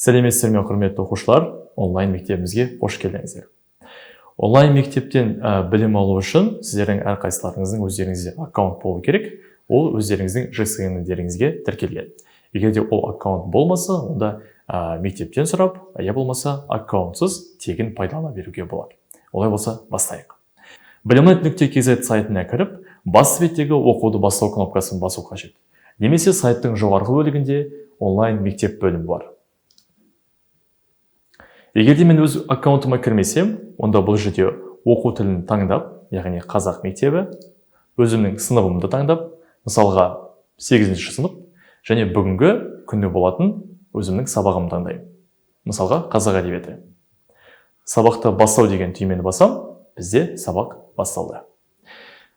Сәлеметсіздер ме, құрметті оқушылар, онлайн мектебімізге қош келдіңіздер. Онлайн мектептен білім алу үшін сіздердің әрқайсыларыңыздың өздеріңізде аккаунт болу керек, ол өздеріңіздің ЖСН-деріңізге тіркелген. Егер де ол аккаунт болмаса, онда мектептен сұрап, я болмаса аккаунтсыз тегін пайдалана беруге болады. Олай болса, бастайық. Білімнет.kz сайтына кіріп, бас беттегі оқуды бастау кнопкасын басу қажет. Немесе сайттың жоғарғы бөлігінде онлайн мектеп бөлімі бар. Егер де мен өз аккаунтыма кірмесем, онда бұл жерде оқу тілін таңдап, яғни қазақ мектебі, өзімнің сыныбымды таңдап, мысалға 8-ші сынып, және бүгінгі күні болатын өзімнің сабағымды таңдаймын. Мысалға қазақ әдебиеті. Сабақты бастау деген түймені басам, бізде сабақ басталды.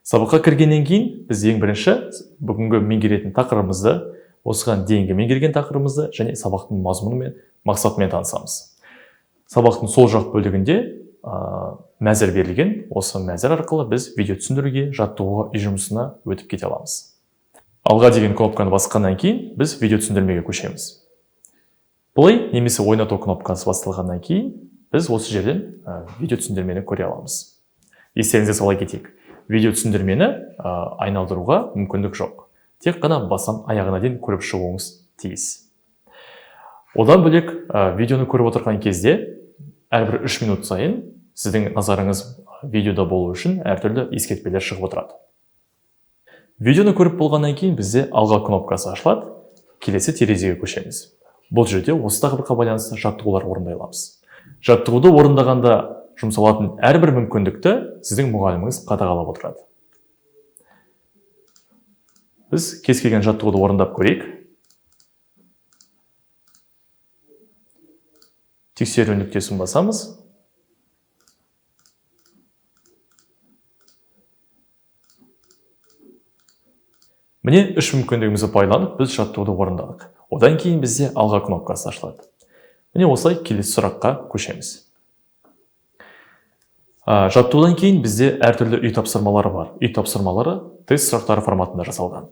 Сабаққа кіргеннен кейін біз ең бірінші бүгінгі меңгеретін тақырыбымызды, осыған дейінгі меңгерген тақырыбымызды және сабақтың мазмұны мен мақсатымен танысамыз. Сабақтың сол жақ бөлігінде мәзір берілген, осы мәзір арқылы біз видео түсіндіруге, жаттығуға үй жұмысына өтіп кете аламыз. Алға деген кнопканы басқаннан кейін біз видео түсіндірмеге көшеміз. Бұлай немесе ойнату кнопкасы басталғаннан кейін біз осы жерден видео түсіндірмені көре аламыз. Естеріңізге сала кетейік. Видео түсіндірмені айналдыруға мүмкіндік жоқ. Тек қана бастан аяғына дейін көріп шығуыңыз тиіс. Одан бөлек видеоны көріп отырған кезде әрбір 3 минут сайын сіздің назарыңыз видеода болу үшін әртүрлі ескертпелер шығып отырады. Видеоны көріп болғаннан кейін бізде алға кнопкасы ашылады, келесі терезеге көшеміз. Бұл жерде осы тақырыпқа байланысты жаттығулар орындай аламыз. Жаттығуды орындағанда жұмсалатын әрбір мүмкіндікті сіздің мұғаліміңіз қадағалап отырады. Біз кез келген жаттығуды орындап көрейік. Тексеру нүктесін басамыз. Міне 3 мүмкіндігімізді пайдаланып біз жаттығуды орындадық. Одан кейін бізде алға кнопкасы ашылады. Міне осылай келесі сұраққа көшеміз. Жаттығудан кейін бізде әртүрлі үй тапсырмалары бар. Үй тапсырмалары тест сұрақтары форматында жасалған.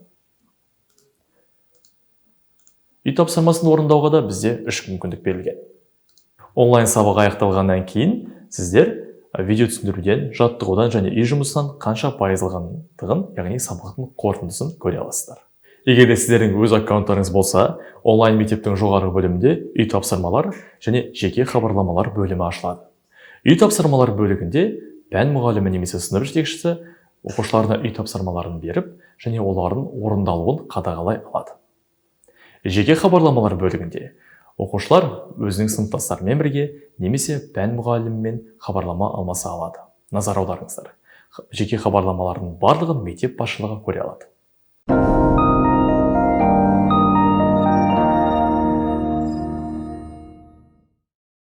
Үй тапсырмасын орындауға да бізде 3 мүмкіндік берілген. Онлайн сабақ аяқталғаннан кейін сіздер видео түсіндіруден, жаттығудан және үй жұмысынан қанша пайызылғандығын, яғни сабақтың қорытындысын көре аласыздар. Егер де сіздердің өз аккаунттарыңыз болса, онлайн мектептің жоғарғы бөлімінде үй тапсырмалар және жеке хабарламалар бөлімі ашылады. Үй тапсырмалар бөлігінде пән мұғалімі немесе сынып жетекшісі оқушыларына үй тапсырмаларын беріп, және олардың орындалуын қадағалай алады. Жеке хабарламалар бөлігінде оқушылар өзінің сыныптастарымен бірге немесе пән мұғалімімен хабарлама алмаса алады. Назар аударыңыздар. Жеке хабарламалардың барлығын мектеп басшылығы көре алады.